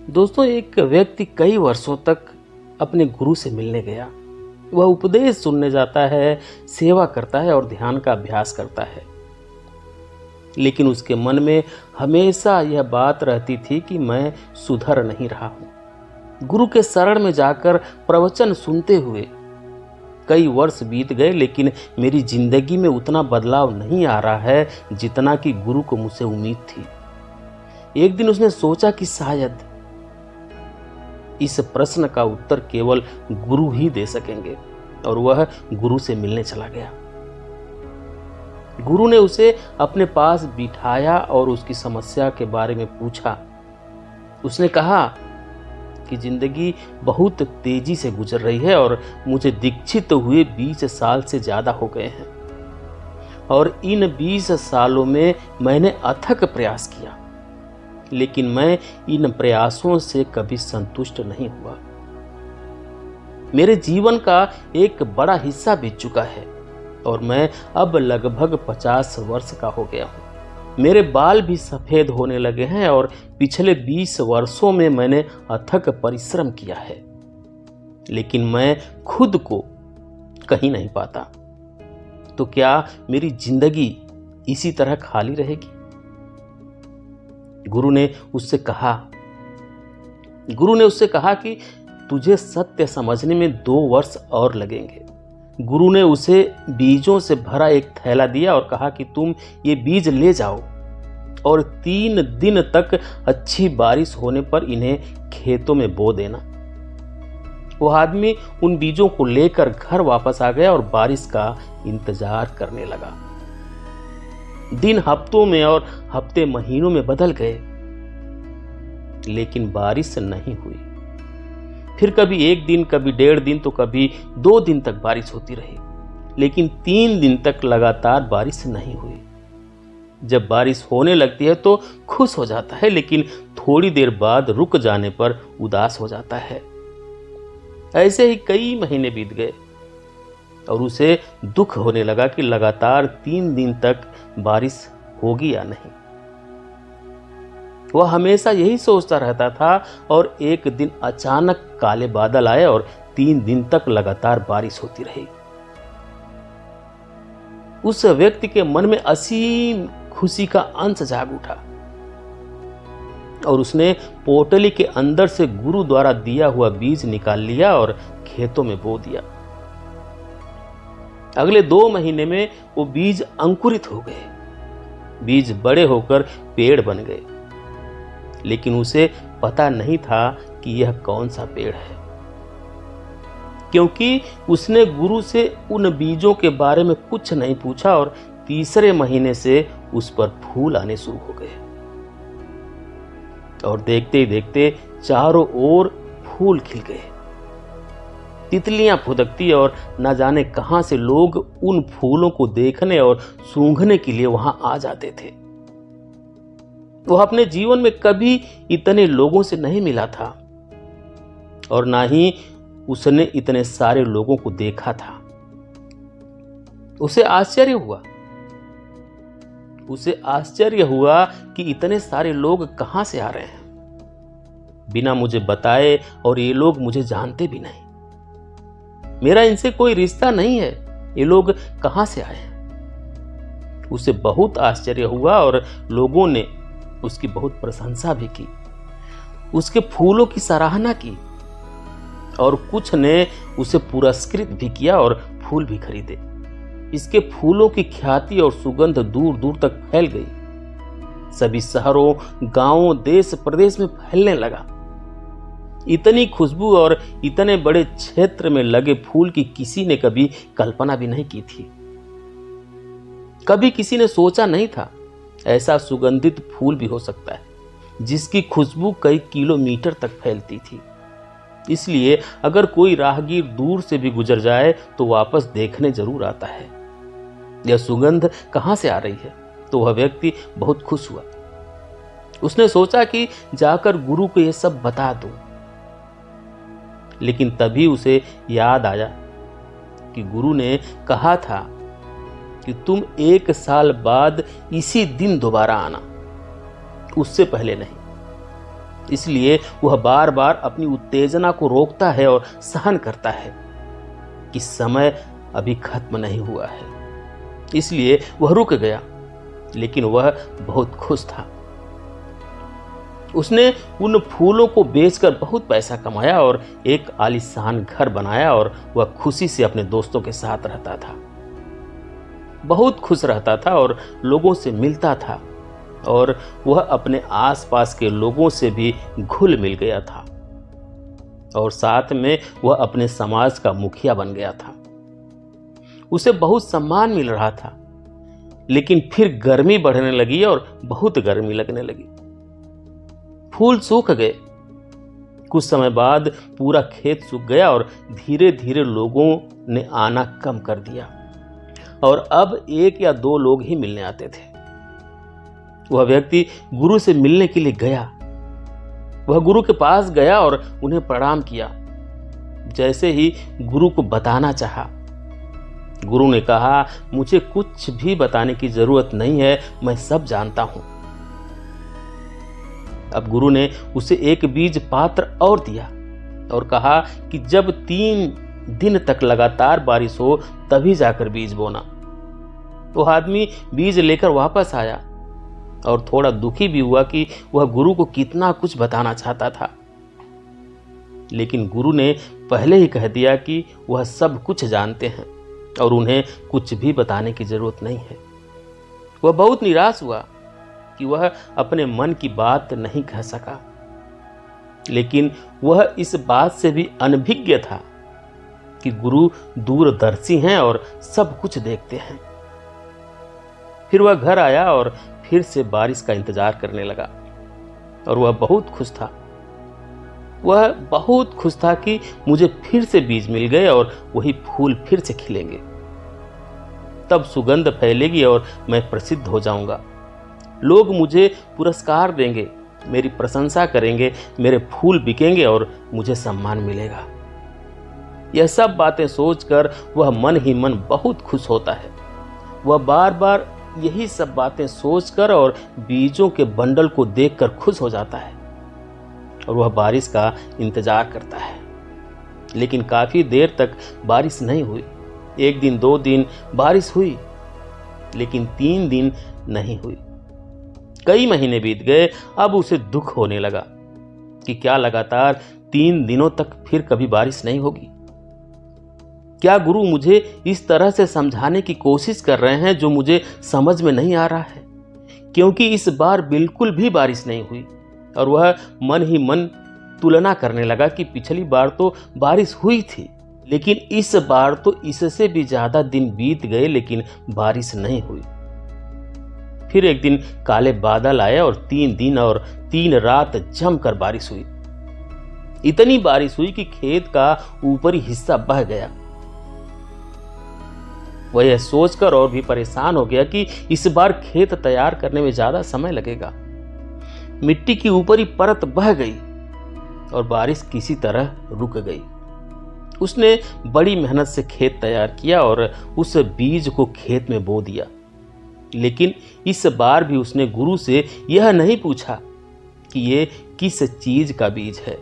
दोस्तों, एक व्यक्ति कई वर्षों तक अपने गुरु से मिलने गया। वह उपदेश सुनने जाता है, सेवा करता है और ध्यान का अभ्यास करता है। लेकिन उसके मन में हमेशा यह बात रहती थी कि मैं सुधर नहीं रहा हूँ। गुरु के शरण में जाकर प्रवचन सुनते हुए कई वर्ष बीत गए, लेकिन मेरी जिंदगी में उतना बदलाव नहीं आ रहा है जितना कि गुरु को मुझसे उम्मीद थी। एक दिन उसने सोचा कि शायद इस प्रश्न का उत्तर केवल गुरु ही दे सकेंगे, और वह गुरु से मिलने चला गया। गुरु ने उसे अपने पास बिठाया और उसकी समस्या के बारे में पूछा। उसने कहा कि जिंदगी बहुत तेजी से गुजर रही है और मुझे दीक्षित हुए 20 साल से ज्यादा हो गए हैं, और इन 20 सालों में मैंने अथक प्रयास किया, लेकिन मैं इन प्रयासों से कभी संतुष्ट नहीं हुआ। मेरे जीवन का एक बड़ा हिस्सा बीत चुका है और मैं अब लगभग 50 वर्ष का हो गया हूँ। मेरे बाल भी सफेद होने लगे हैं और पिछले 20 वर्षों में मैंने अथक परिश्रम किया है, लेकिन मैं खुद को कहीं नहीं पाता। तो क्या मेरी जिंदगी इसी तरह खाली रहेगी? गुरु ने उससे कहा कि तुझे सत्य समझने में 2 वर्ष और लगेंगे। गुरु ने उसे बीजों से भरा एक थैला दिया और कहा कि तुम ये बीज ले जाओ और 3 दिन तक अच्छी बारिश होने पर इन्हें खेतों में बो देना। वह आदमी उन बीजों को लेकर घर वापस आ गया और बारिश का इंतजार करने लगा। दिन हफ्तों में और हफ्ते महीनों में बदल गए, लेकिन बारिश नहीं हुई। फिर कभी 1 दिन, कभी 1.5 दिन, तो कभी 2 दिन तक बारिश होती रही, लेकिन 3 दिन तक लगातार बारिश नहीं हुई। जब बारिश होने लगती है तो खुश हो जाता है, लेकिन थोड़ी देर बाद रुक जाने पर उदास हो जाता है। ऐसे ही कई महीने बीत गए और उसे दुख होने लगा कि लगातार 3 दिन तक बारिश होगी या नहीं। वह हमेशा यही सोचता रहता था और एक दिन अचानक काले बादल आए और 3 दिन तक लगातार बारिश होती रही। उस व्यक्ति के मन में असीम खुशी का अंश जाग उठा और उसने पोटली के अंदर से गुरु द्वारा दिया हुआ बीज निकाल लिया और खेतों में बो दिया। अगले 2 महीने में वो बीज अंकुरित हो गए। बीज बड़े होकर पेड़ बन गए, लेकिन उसे पता नहीं था कि यह कौन सा पेड़ है, क्योंकि उसने गुरु से उन बीजों के बारे में कुछ नहीं पूछा और 3 महीने से उस पर फूल आने शुरू हो गए और देखते ही देखते चारों ओर फूल खिल गए। तितलियां फुदकती और न जाने कहां से लोग उन फूलों को देखने और सूंघने के लिए वहां आ जाते थे। वह अपने जीवन में कभी इतने लोगों से नहीं मिला था और ना ही उसने इतने सारे लोगों को देखा था। उसे आश्चर्य हुआ कि इतने सारे लोग कहां से आ रहे हैं, बिना मुझे बताए, और ये लोग मुझे जानते भी नहीं। मेरा इनसे कोई रिश्ता नहीं है, ये लोग कहां से आए हैं? उसे बहुत आश्चर्य हुआ और लोगों ने उसकी बहुत प्रशंसा भी की, उसके फूलों की सराहना की और कुछ ने उसे पुरस्कृत भी किया और फूल भी खरीदे। इसके फूलों की ख्याति और सुगंध दूर दूर तक फैल गई। सभी शहरों, गांवों, देश प्रदेश में फैलने लगा। इतनी खुशबू और इतने बड़े क्षेत्र में लगे फूल की किसी ने कभी कल्पना भी नहीं की थी। कभी किसी ने सोचा नहीं था ऐसा सुगंधित फूल भी हो सकता है जिसकी खुशबू कई किलोमीटर तक फैलती थी। इसलिए अगर कोई राहगीर दूर से भी गुजर जाए तो वापस देखने जरूर आता है यह सुगंध कहां से आ रही है। तो वह व्यक्ति बहुत खुश हुआ। उसने सोचा कि जाकर गुरु को यह सब बता दूं, लेकिन तभी उसे याद आया कि गुरु ने कहा था कि तुम 1 साल बाद इसी दिन दोबारा आना, उससे पहले नहीं। इसलिए वह बार बार अपनी उत्तेजना को रोकता है और सहन करता है कि समय अभी खत्म नहीं हुआ है। इसलिए वह रुक गया, लेकिन वह बहुत खुश था। उसने उन फूलों को बेचकर बहुत पैसा कमाया और एक आलीशान घर बनाया और वह खुशी से अपने दोस्तों के साथ रहता था। बहुत खुश रहता था और लोगों से मिलता था और वह अपने आसपास के लोगों से भी घुल मिल गया था और साथ में वह अपने समाज का मुखिया बन गया था। उसे बहुत सम्मान मिल रहा था, लेकिन फिर गर्मी बढ़ने लगी और बहुत गर्मी लगने लगी। फूल सूख गए। कुछ समय बाद पूरा खेत सूख गया और धीरे धीरे लोगों ने आना कम कर दिया और अब 1 या 2 लोग ही मिलने आते थे। वह व्यक्ति गुरु से मिलने के लिए गया। वह गुरु के पास गया और उन्हें प्रणाम किया। जैसे ही गुरु को बताना चाहा, गुरु ने कहा, मुझे कुछ भी बताने की जरूरत नहीं है, मैं सब जानता हूं। अब गुरु ने उसे एक बीज पात्र और दिया और कहा कि जब 3 दिन तक लगातार बारिश हो तभी जाकर बीज बोना। वो आदमी बीज लेकर वापस आया और थोड़ा दुखी भी हुआ कि वह गुरु को कितना कुछ बताना चाहता था, लेकिन गुरु ने पहले ही कह दिया कि वह सब कुछ जानते हैं और उन्हें कुछ भी बताने की जरूरत नहीं है। वह बहुत निराश हुआ कि वह अपने मन की बात नहीं कह सका, लेकिन वह इस बात से भी अनभिज्ञ था कि गुरु दूरदर्शी हैं और सब कुछ देखते हैं। फिर वह घर आया और फिर से बारिश का इंतजार करने लगा और वह बहुत खुश था। वह बहुत खुश था कि मुझे फिर से बीज मिल गए और वही फूल फिर से खिलेंगे। तब सुगंध फैलेगी और मैं प्रसिद्ध हो जाऊंगा। लोग मुझे पुरस्कार देंगे, मेरी प्रशंसा करेंगे, मेरे फूल बिकेंगे और मुझे सम्मान मिलेगा। यह सब बातें सोचकर वह मन ही मन बहुत खुश होता है। वह बार बार यही सब बातें सोचकर और बीजों के बंडल को देखकर खुश हो जाता है और वह बारिश का इंतजार करता है। लेकिन काफी देर तक बारिश नहीं हुई। 1 दिन 2 दिन बारिश हुई, लेकिन 3 दिन नहीं हुई। कई महीने बीत गए। अब उसे दुख होने लगा कि क्या लगातार 3 दिनों तक फिर कभी बारिश नहीं होगी। क्या गुरु मुझे इस तरह से समझाने की कोशिश कर रहे हैं जो मुझे समझ में नहीं आ रहा है? क्योंकि इस बार बिल्कुल भी बारिश नहीं हुई और वह मन ही मन तुलना करने लगा कि पिछली बार तो बारिश हुई थी, लेकिन इस बार तो इससे भी ज्यादा दिन बीत गए लेकिन बारिश नहीं हुई। फिर एक दिन काले बादल आए और 3 दिन और 3 रात जमकर बारिश हुई। इतनी बारिश हुई कि खेत का ऊपरी हिस्सा बह गया। वह यह सोचकर और भी परेशान हो गया कि इस बार खेत तैयार करने में ज्यादा समय लगेगा। मिट्टी की ऊपरी परत बह गई और बारिश किसी तरह रुक गई। उसने बड़ी मेहनत से खेत तैयार किया और उस बीज को खेत में बो दिया, लेकिन इस बार भी उसने गुरु से यह नहीं पूछा कि ये किस चीज का बीज है।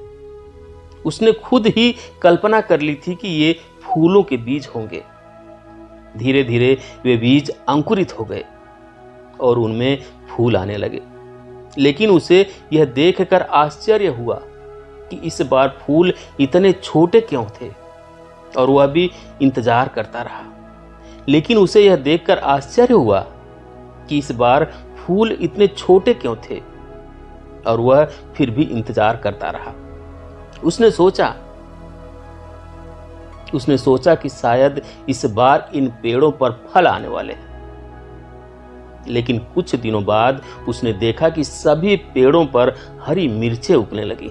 उसने खुद ही कल्पना कर ली थी कि ये फूलों के बीज होंगे। धीरे धीरे वे बीज अंकुरित हो गए और उनमें फूल आने लगे, लेकिन उसे यह देखकर आश्चर्य हुआ कि इस बार फूल इतने छोटे क्यों थे और वह भी इंतजार करता रहा। लेकिन उसे यह देखकर आश्चर्य हुआ कि इस बार फूल इतने छोटे क्यों थे और वह फिर भी इंतजार करता रहा। उसने सोचा कि शायद इस बार इन पेड़ों पर फल आने वाले हैं। लेकिन कुछ दिनों बाद उसने देखा कि सभी पेड़ों पर हरी मिर्चें उगने लगी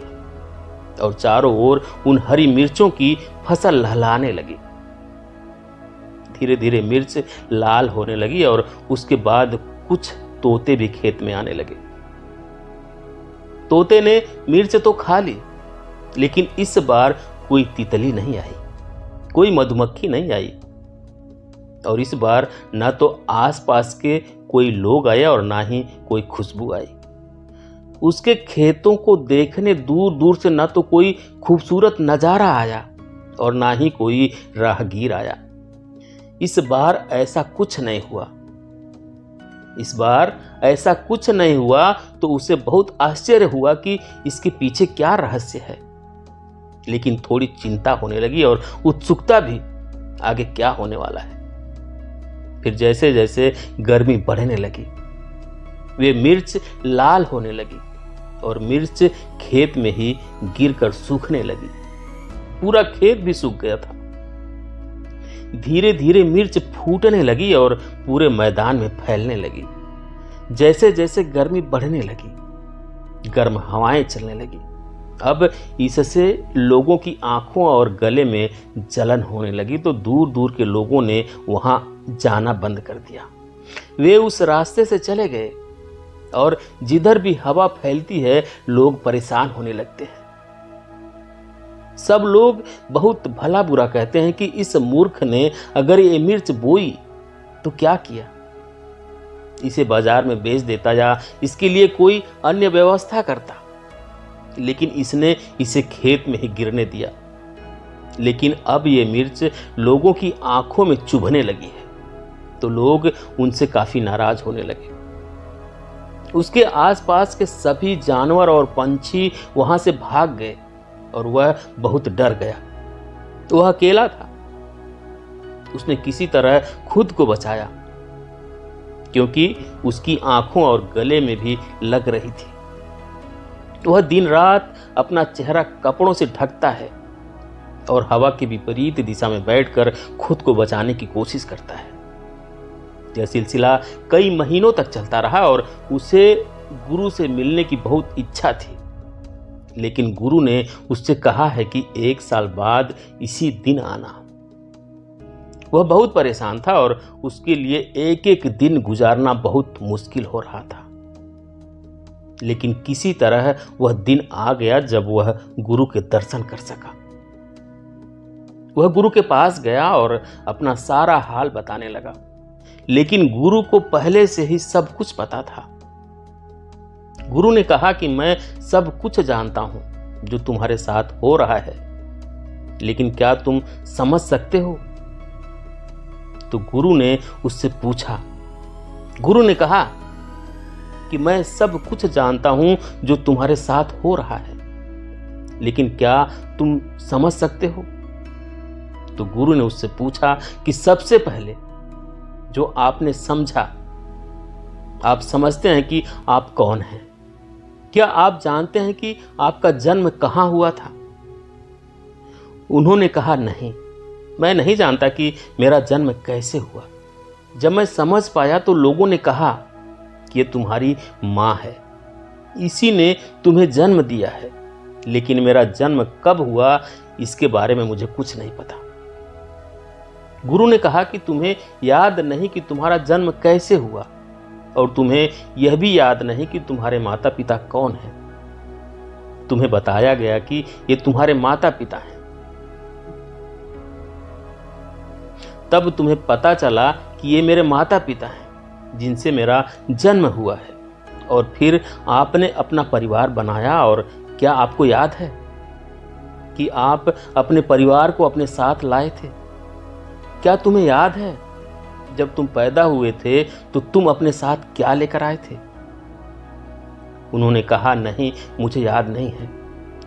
और चारों ओर उन हरी मिर्चों की फसल लहलाने लगी। धीरे धीरे मिर्च लाल होने लगी और उसके बाद कुछ तोते भी खेत में आने लगे। तोते ने मिर्च तो खा ली, लेकिन इस बार कोई तितली नहीं आई, कोई मधुमक्खी नहीं आई और इस बार न तो आसपास के कोई लोग आए और ना ही कोई खुशबू आई। उसके खेतों को देखने दूर दूर से न तो कोई खूबसूरत नजारा आया और ना ही कोई राहगीर आया। इस बार ऐसा कुछ नहीं हुआ। इस बार ऐसा कुछ नहीं हुआ तो उसे बहुत आश्चर्य हुआ कि इसके पीछे क्या रहस्य है। लेकिन थोड़ी चिंता होने लगी और उत्सुकता भी, आगे क्या होने वाला है। फिर जैसे जैसे गर्मी बढ़ने लगी, वे मिर्च लाल होने लगी और मिर्च खेत में ही गिरकर सूखने लगी। पूरा खेत भी सूख गया था। धीरे धीरे मिर्च फूटने लगी और पूरे मैदान में फैलने लगी। जैसे जैसे गर्मी बढ़ने लगी, गर्म हवाएं चलने लगी। अब इससे लोगों की आंखों और गले में जलन होने लगी तो दूर दूर के लोगों ने वहां जाना बंद कर दिया। वे उस रास्ते से चले गए और जिधर भी हवा फैलती है लोग परेशान होने लगते हैं। सब लोग बहुत भला बुरा कहते हैं कि इस मूर्ख ने अगर ये मिर्च बोई तो क्या किया, इसे बाजार में बेच देता या इसके लिए कोई अन्य व्यवस्था करता। लेकिन इसने इसे खेत में ही गिरने दिया। लेकिन अब ये मिर्च लोगों की आंखों में चुभने लगी है तो लोग उनसे काफी नाराज होने लगे। उसके आसपास के सभी जानवर और पंछी वहां से भाग गए और वह बहुत डर गया। वह अकेला था। उसने किसी तरह खुद को बचाया क्योंकि उसकी आंखों और गले में भी लग रही थी। वह दिन रात अपना चेहरा कपड़ों से ढकता है और हवा के विपरीत दिशा में बैठकर खुद को बचाने की कोशिश करता है। यह सिलसिला कई महीनों तक चलता रहा और उसे गुरु से मिलने की बहुत इच्छा थी। लेकिन गुरु ने उससे कहा है कि 1 साल बाद इसी दिन आना। वह बहुत परेशान था और उसके लिए एक एक दिन गुजारना बहुत मुश्किल हो रहा था। लेकिन किसी तरह वह दिन आ गया जब वह गुरु के दर्शन कर सका। वह गुरु के पास गया और अपना सारा हाल बताने लगा। लेकिन गुरु को पहले से ही सब कुछ पता था। गुरु ने कहा कि मैं सब कुछ जानता हूं जो तुम्हारे साथ हो रहा है, लेकिन क्या तुम समझ सकते हो? तो गुरु ने उससे पूछा। गुरु ने कहा कि मैं सब कुछ जानता हूं जो तुम्हारे साथ हो रहा है, लेकिन क्या तुम समझ सकते हो? तो गुरु ने उससे पूछा कि सबसे पहले जो आपने समझा, आप समझते हैं कि आप कौन हैं? क्या आप जानते हैं कि आपका जन्म कहां हुआ था? उन्होंने कहा, नहीं, मैं नहीं जानता कि मेरा जन्म कैसे हुआ। जब मैं समझ पाया तो लोगों ने कहा कि ये तुम्हारी मां है, इसी ने तुम्हें जन्म दिया है, लेकिन मेरा जन्म कब हुआ इसके बारे में मुझे कुछ नहीं पता। गुरु ने कहा कि तुम्हें याद नहीं कि तुम्हारा जन्म कैसे हुआ और तुम्हें यह भी याद नहीं कि तुम्हारे माता पिता कौन हैं। तुम्हें बताया गया कि ये तुम्हारे माता पिता हैं। तब तुम्हें पता चला कि ये मेरे माता पिता हैं जिनसे मेरा जन्म हुआ है। और फिर आपने अपना परिवार बनाया। और क्या आपको याद है कि आप अपने परिवार को अपने साथ लाए थे? क्या तुम्हें याद है जब तुम पैदा हुए थे तो तुम अपने साथ क्या लेकर आए थे? उन्होंने कहा, नहीं, मुझे याद नहीं है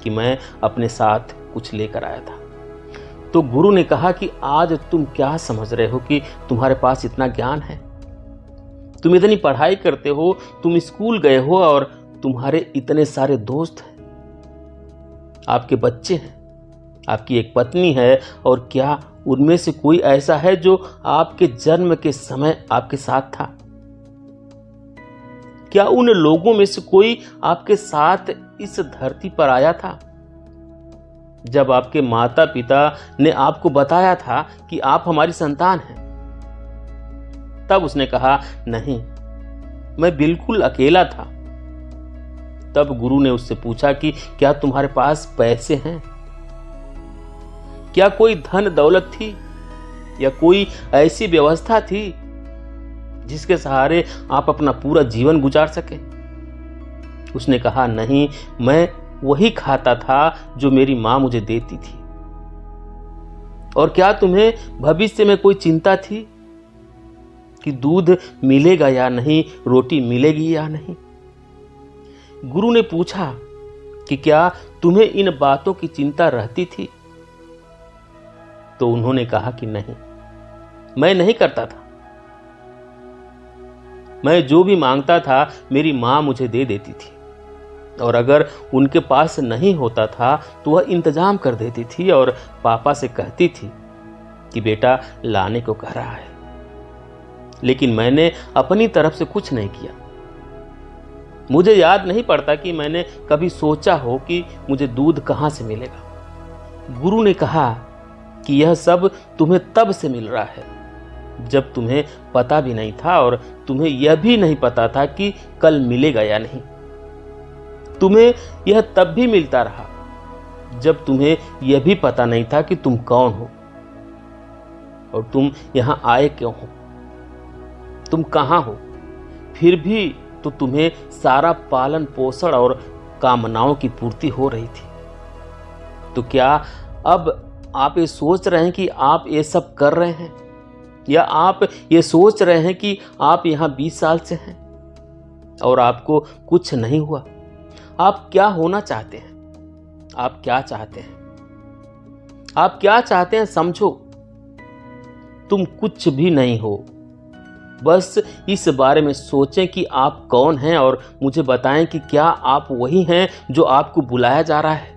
कि मैं अपने साथ कुछ लेकर आया था। तो गुरु ने कहा कि आज तुम क्या समझ रहे हो कि तुम्हारे पास इतना ज्ञान है? तुम इतनी पढ़ाई करते हो, तुम स्कूल गए हो और तुम्हारे इतने सारे दोस्त हैं, आपके बच्चे हैं, आपकी एक पत्नी है, और क्या उनमें से कोई ऐसा है जो आपके जन्म के समय आपके साथ था? क्या उन लोगों में से कोई आपके साथ इस धरती पर आया था जब आपके माता पिता ने आपको बताया था कि आप हमारी संतान हैं? तब उसने कहा, नहीं, मैं बिल्कुल अकेला था। तब गुरु ने उससे पूछा कि क्या तुम्हारे पास पैसे हैं? क्या कोई धन दौलत थी या कोई ऐसी व्यवस्था थी जिसके सहारे आप अपना पूरा जीवन गुजार सके? उसने कहा, नहीं, मैं वही खाता था जो मेरी माँ मुझे देती थी। और क्या तुम्हें भविष्य में कोई चिंता थी कि दूध मिलेगा या नहीं, रोटी मिलेगी या नहीं? गुरु ने पूछा कि क्या तुम्हें इन बातों की चिंता रहती थी? तो उन्होंने कहा कि नहीं, मैं नहीं करता था। मैं जो भी मांगता था मेरी माँ मुझे दे देती थी, और अगर उनके पास नहीं होता था तो वह इंतजाम कर देती थी और पापा से कहती थी कि बेटा लाने को कह रहा है। लेकिन मैंने अपनी तरफ से कुछ नहीं किया। मुझे याद नहीं पड़ता कि मैंने कभी सोचा हो कि मुझे दूध कहाँ से मिलेगा। गुरु ने कहा कि यह सब तुम्हें तब से मिल रहा है जब तुम्हें पता भी नहीं था और तुम्हें यह भी नहीं पता था कि कल मिलेगा या नहीं। तुम्हें यह तब भी मिलता रहा जब तुम्हें यह भी पता नहीं था कि तुम कौन हो और तुम यहां आए क्यों हो, तुम कहां हो। फिर भी तो तुम्हें सारा पालन पोषण और कामनाओं की पूर्ति हो रही थी। तो क्या अब आप ये सोच रहे हैं कि आप ये सब कर रहे हैं, या आप ये सोच रहे हैं कि आप यहां 20 साल से हैं और आपको कुछ नहीं हुआ? आप क्या होना चाहते हैं? आप क्या चाहते हैं? आप क्या चाहते हैं समझो। तुम कुछ भी नहीं हो। बस इस बारे में सोचें कि आप कौन हैं और मुझे बताएं कि क्या आप वही हैं जो आपको बुलाया जा रहा है।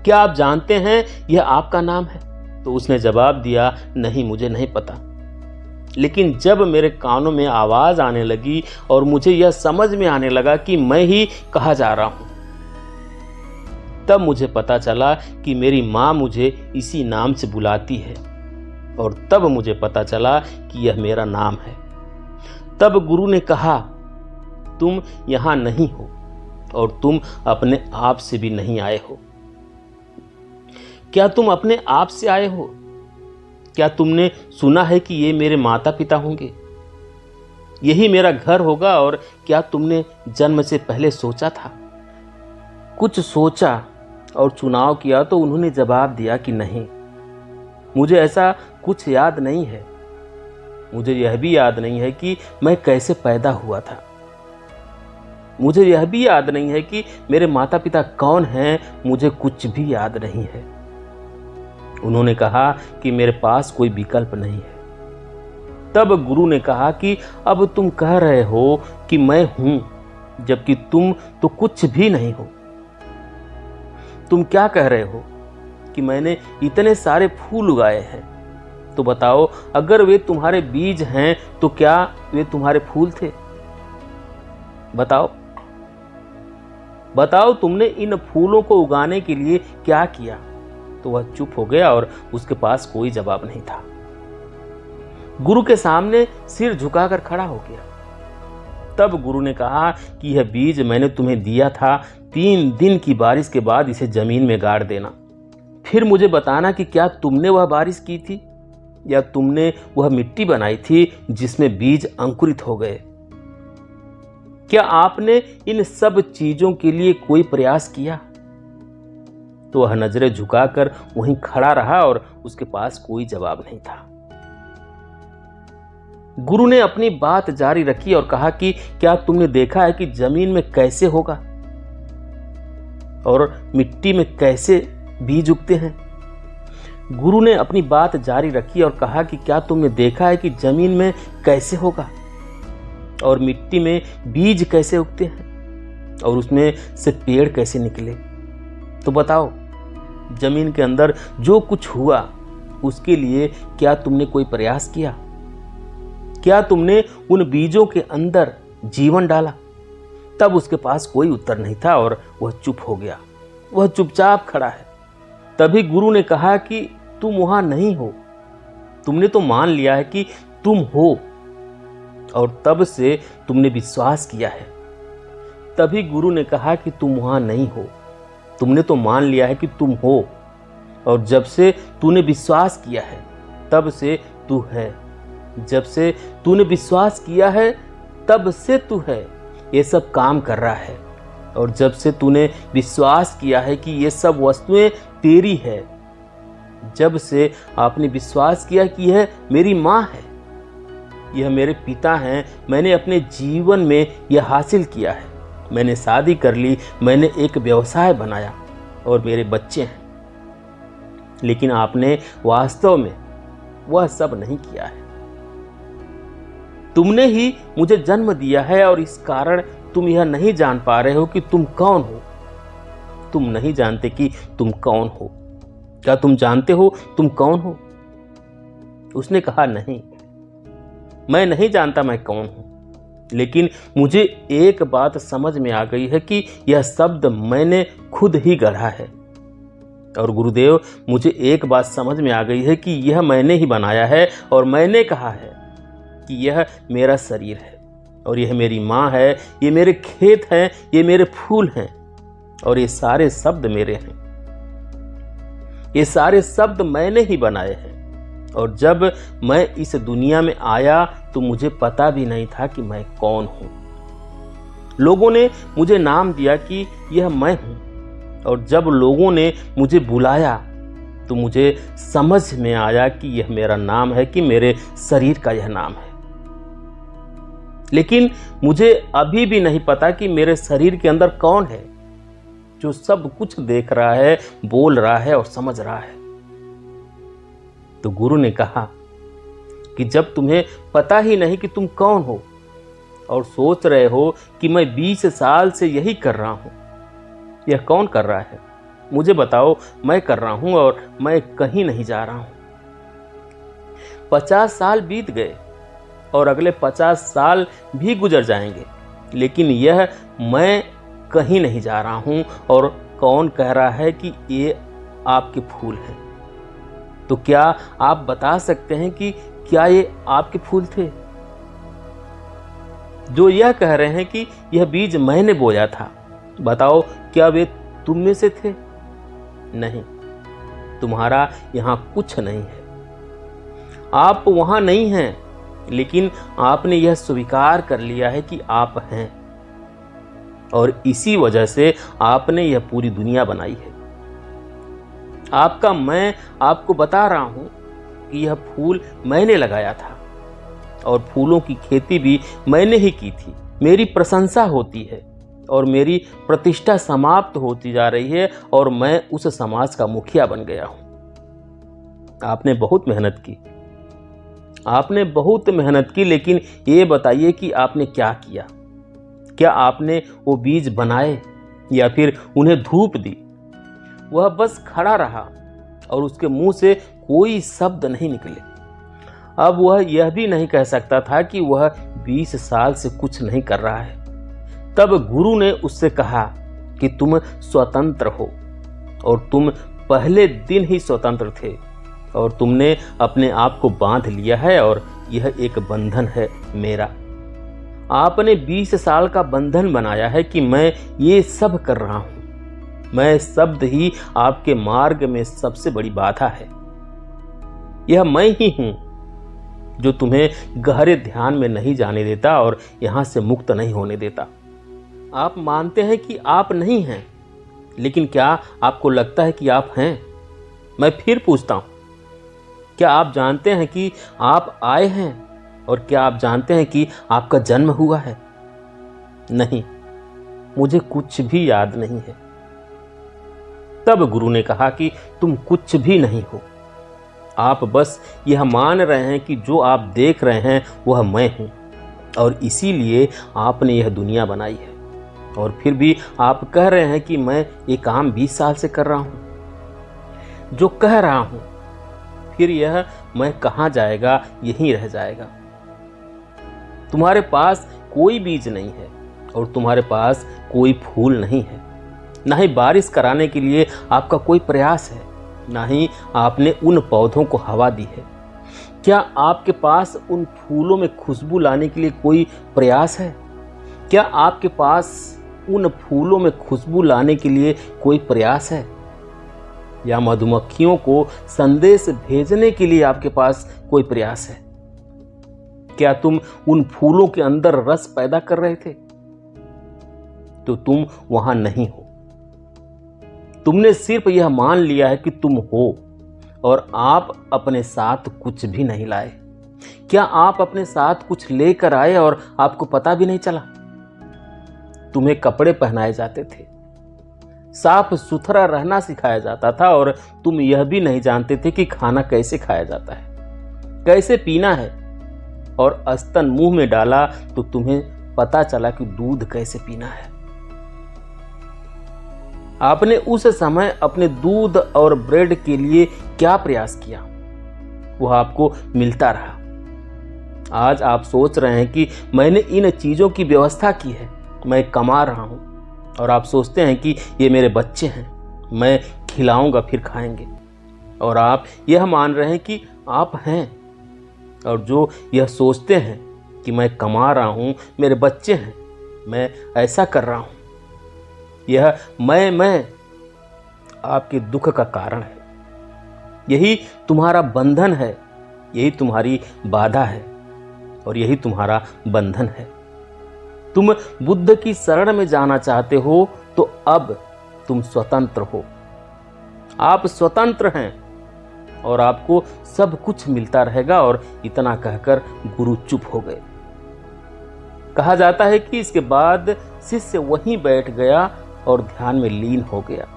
क्या आप जानते हैं यह आपका नाम है? तो उसने जवाब दिया, नहीं, मुझे नहीं पता। लेकिन जब मेरे कानों में आवाज आने लगी और मुझे यह समझ में आने लगा कि मैं ही कहा जा रहा हूं, तब मुझे पता चला कि मेरी मां मुझे इसी नाम से बुलाती है, और तब मुझे पता चला कि यह मेरा नाम है। तब गुरु ने कहा, तुम यहां नहीं हो और तुम अपने आप से भी नहीं आए हो। क्या तुम अपने आप से आए हो? क्या तुमने सुना है कि ये मेरे माता पिता होंगे, यही मेरा घर होगा? और क्या तुमने जन्म से पहले सोचा था? कुछ सोचा और चुनाव किया? तो उन्होंने जवाब दिया कि नहीं, मुझे ऐसा कुछ याद नहीं है। मुझे यह भी याद नहीं है कि मैं कैसे पैदा हुआ था। मुझे यह भी याद नहीं है कि मेरे माता पिता कौन हैं। मुझे कुछ भी याद नहीं है। उन्होंने कहा कि मेरे पास कोई विकल्प नहीं है। तब गुरु ने कहा कि अब तुम कह रहे हो कि मैं हूं, जबकि तुम तो कुछ भी नहीं हो। तुम क्या कह रहे हो कि मैंने इतने सारे फूल उगाए हैं? तो बताओ, अगर वे तुम्हारे बीज हैं तो क्या वे तुम्हारे फूल थे? बताओ बताओ, तुमने इन फूलों को उगाने के लिए क्या किया? तो वह चुप हो गया और उसके पास कोई जवाब नहीं था। गुरु के सामने सिर झुकाकर खड़ा हो गया। तब गुरु ने कहा कि यह बीज मैंने तुम्हें दिया था, 3 दिन की बारिश के बाद इसे जमीन में गाड़ देना। फिर मुझे बताना कि क्या तुमने वह बारिश की थी या तुमने वह मिट्टी बनाई थी जिसमें बीज अंकुरित हो गए। क्या आपने इन सब चीजों के लिए कोई प्रयास किया? तो वह नजरें झुकाकर वहीं खड़ा रहा और उसके पास कोई जवाब नहीं था। गुरु ने अपनी बात जारी रखी और कहा कि क्या तुमने देखा है कि जमीन में कैसे होगा और मिट्टी में कैसे बीज उगते हैं? गुरु ने अपनी बात जारी रखी और कहा कि क्या तुमने देखा है कि जमीन में कैसे होगा और मिट्टी में बीज कैसे उगते हैं और उसमें से पेड़ कैसे निकले? तो बताओ, जमीन के अंदर जो कुछ हुआ उसके लिए क्या तुमने कोई प्रयास किया? क्या तुमने उन बीजों के अंदर जीवन डाला? तब उसके पास कोई उत्तर नहीं था और वह चुप हो गया। वह चुपचाप खड़ा है। तभी गुरु ने कहा कि तुम वहां नहीं हो। तुमने तो मान लिया है कि तुम हो और तब से तुमने विश्वास किया है। तभी गुरु ने कहा कि तुम वहां नहीं हो। तुमने तो मान लिया है कि तुम हो और जब से तूने विश्वास किया है तब से तू है। जब से तूने विश्वास किया है तब से तू है। ये सब काम कर रहा है, और जब से तूने विश्वास किया है कि ये सब वस्तुएं तेरी है, जब से आपने विश्वास किया कि यह मेरी माँ है, यह मेरे पिता हैं, मैंने अपने जीवन में यह हासिल किया है। मैंने शादी कर ली, मैंने एक व्यवसाय बनाया और मेरे बच्चे हैं, लेकिन आपने वास्तव में वह सब नहीं किया है। तुमने ही मुझे जन्म दिया है और इस कारण तुम यह नहीं जान पा रहे हो कि तुम कौन हो। तुम नहीं जानते कि तुम कौन हो। क्या तुम जानते हो तुम कौन हो? उसने कहा, नहीं, मैं नहीं जानता मैं कौन हूं, लेकिन मुझे एक बात समझ में आ गई है कि यह शब्द मैंने खुद ही गढ़ा है। और गुरुदेव, मुझे एक बात समझ में आ गई है कि यह मैंने ही बनाया है, और मैंने कहा है कि यह मेरा शरीर है, और यह मेरी माँ है, ये मेरे खेत हैं, ये मेरे फूल हैं, और ये सारे शब्द मेरे हैं। ये सारे शब्द मैंने ही बनाए हैं। और जब मैं इस दुनिया में आया तो मुझे पता भी नहीं था कि मैं कौन हूं। लोगों ने मुझे नाम दिया कि यह मैं हूं, और जब लोगों ने मुझे बुलाया तो मुझे समझ में आया कि यह मेरा नाम है, कि मेरे शरीर का यह नाम है। लेकिन मुझे अभी भी नहीं पता कि मेरे शरीर के अंदर कौन है जो सब कुछ देख रहा है, बोल रहा है और समझ रहा है। तो गुरु ने कहा कि जब तुम्हें पता ही नहीं कि तुम कौन हो और सोच रहे हो कि मैं 20 साल से यही कर रहा हूं, यह कौन कर रहा है? मुझे बताओ। मैं कर रहा हूं और मैं कहीं नहीं जा रहा हूं। 50 साल बीत गए और अगले 50 साल भी गुजर जाएंगे, लेकिन यह मैं कहीं नहीं जा रहा हूं। और कौन कह रहा है कि ये आपके फूल हैं? तो क्या आप बता सकते हैं कि क्या ये आपके फूल थे? जो यह कह रहे हैं कि यह बीज मैंने बोया था, बताओ क्या वे तुम में से थे? नहीं, तुम्हारा यहां कुछ नहीं है। आप वहां नहीं हैं, लेकिन आपने यह स्वीकार कर लिया है कि आप हैं, और इसी वजह से आपने यह पूरी दुनिया बनाई है। आपका मैं आपको बता रहा हूं कि यह फूल मैंने लगाया था, और फूलों की खेती भी मैंने ही की थी। मेरी प्रशंसा होती है और मेरी प्रतिष्ठा समाप्त होती जा रही है, और मैं उस समाज का मुखिया बन गया हूं। आपने बहुत मेहनत की, आपने बहुत मेहनत की, लेकिन ये बताइए कि आपने क्या किया? क्या आपने वो बीज बनाए या फिर उन्हें धूप दी? वह बस खड़ा रहा और उसके मुंह से कोई शब्द नहीं निकले। अब वह यह भी नहीं कह सकता था कि वह 20 साल से कुछ नहीं कर रहा है। तब गुरु ने उससे कहा कि तुम स्वतंत्र हो, और तुम पहले दिन ही स्वतंत्र थे, और तुमने अपने आप को बांध लिया है, और यह एक बंधन है मेरा। आपने 20 साल का बंधन बनाया है कि मैं ये सब कर रहा हूं। मैं शब्द ही आपके मार्ग में सबसे बड़ी बाधा है। यह मैं ही हूं जो तुम्हें गहरे ध्यान में नहीं जाने देता और यहां से मुक्त नहीं होने देता। आप मानते हैं कि आप नहीं हैं, लेकिन क्या आपको लगता है कि आप हैं? मैं फिर पूछता हूं, क्या आप जानते हैं कि आप आए हैं? और क्या आप जानते हैं कि आपका जन्म हुआ है? नहीं, मुझे कुछ भी याद नहीं है। तब गुरु ने कहा कि तुम कुछ भी नहीं हो। आप बस यह मान रहे हैं कि जो आप देख रहे हैं वह मैं हूं, और इसीलिए आपने यह दुनिया बनाई है। और फिर भी आप कह रहे हैं कि मैं ये काम 20 साल से कर रहा हूं। जो कह रहा हूं, फिर यह मैं कहां जाएगा? यहीं रह जाएगा। तुम्हारे पास कोई बीज नहीं है, और तुम्हारे पास कोई फूल नहीं है। ना ही बारिश कराने के लिए आपका कोई प्रयास है, ना ही आपने उन पौधों को हवा दी है। क्या आपके पास उन फूलों में खुशबू लाने के लिए कोई प्रयास है? क्या आपके पास उन फूलों में खुशबू लाने के लिए कोई प्रयास है? या मधुमक्खियों को संदेश भेजने के लिए आपके पास कोई प्रयास है? क्या तुम उन फूलों के अंदर रस पैदा कर रहे थे? तो तुम वहां नहीं हो। तुमने सिर्फ यह मान लिया है कि तुम हो और आप अपने साथ कुछ भी नहीं लाए। क्या आप अपने साथ कुछ लेकर आए और आपको पता भी नहीं चला? तुम्हें कपड़े पहनाए जाते थे, साफ सुथरा रहना सिखाया जाता था और तुम यह भी नहीं जानते थे कि खाना कैसे खाया जाता है, कैसे पीना है। और स्तन मुंह में डाला तो तुम्हें पता चला कि दूध कैसे पीना है। आपने उस समय अपने दूध और ब्रेड के लिए क्या प्रयास किया, वह आपको मिलता रहा। आज आप सोच रहे हैं कि मैंने इन चीजों की व्यवस्था की है, मैं कमा रहा हूं, और आप सोचते हैं कि ये मेरे बच्चे हैं, मैं खिलाऊंगा फिर खाएंगे। और आप यह मान रहे हैं कि आप हैं। और जो यह सोचते हैं कि मैं कमा रहा हूं, मेरे बच्चे हैं, मैं ऐसा कर रहा हूं, यह मैं आपके दुख का कारण है। यही तुम्हारा बंधन है, यही तुम्हारी बाधा है और यही तुम्हारा बंधन है। तुम बुद्ध की शरण में जाना चाहते हो तो अब तुम स्वतंत्र हो। आप स्वतंत्र हैं और आपको सब कुछ मिलता रहेगा। और इतना कहकर गुरु चुप हो गए। कहा जाता है कि इसके बाद शिष्य वहीं बैठ गया और ध्यान में लीन हो गया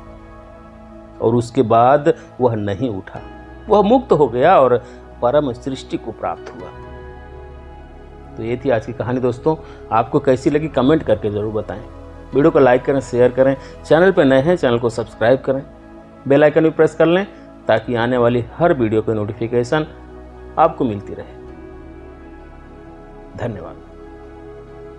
और उसके बाद वह नहीं उठा। वह मुक्त हो गया और परम सृष्टि को प्राप्त हुआ। तो ये थी आज की कहानी दोस्तों। आपको कैसी लगी कमेंट करके जरूर बताएं। वीडियो को लाइक करें, शेयर करें। चैनल पर नए हैं चैनल को सब्सक्राइब करें, बेल आइकन भी प्रेस कर लें ताकि आने वाली हर वीडियो की नोटिफिकेशन आपको मिलती रहे। धन्यवाद।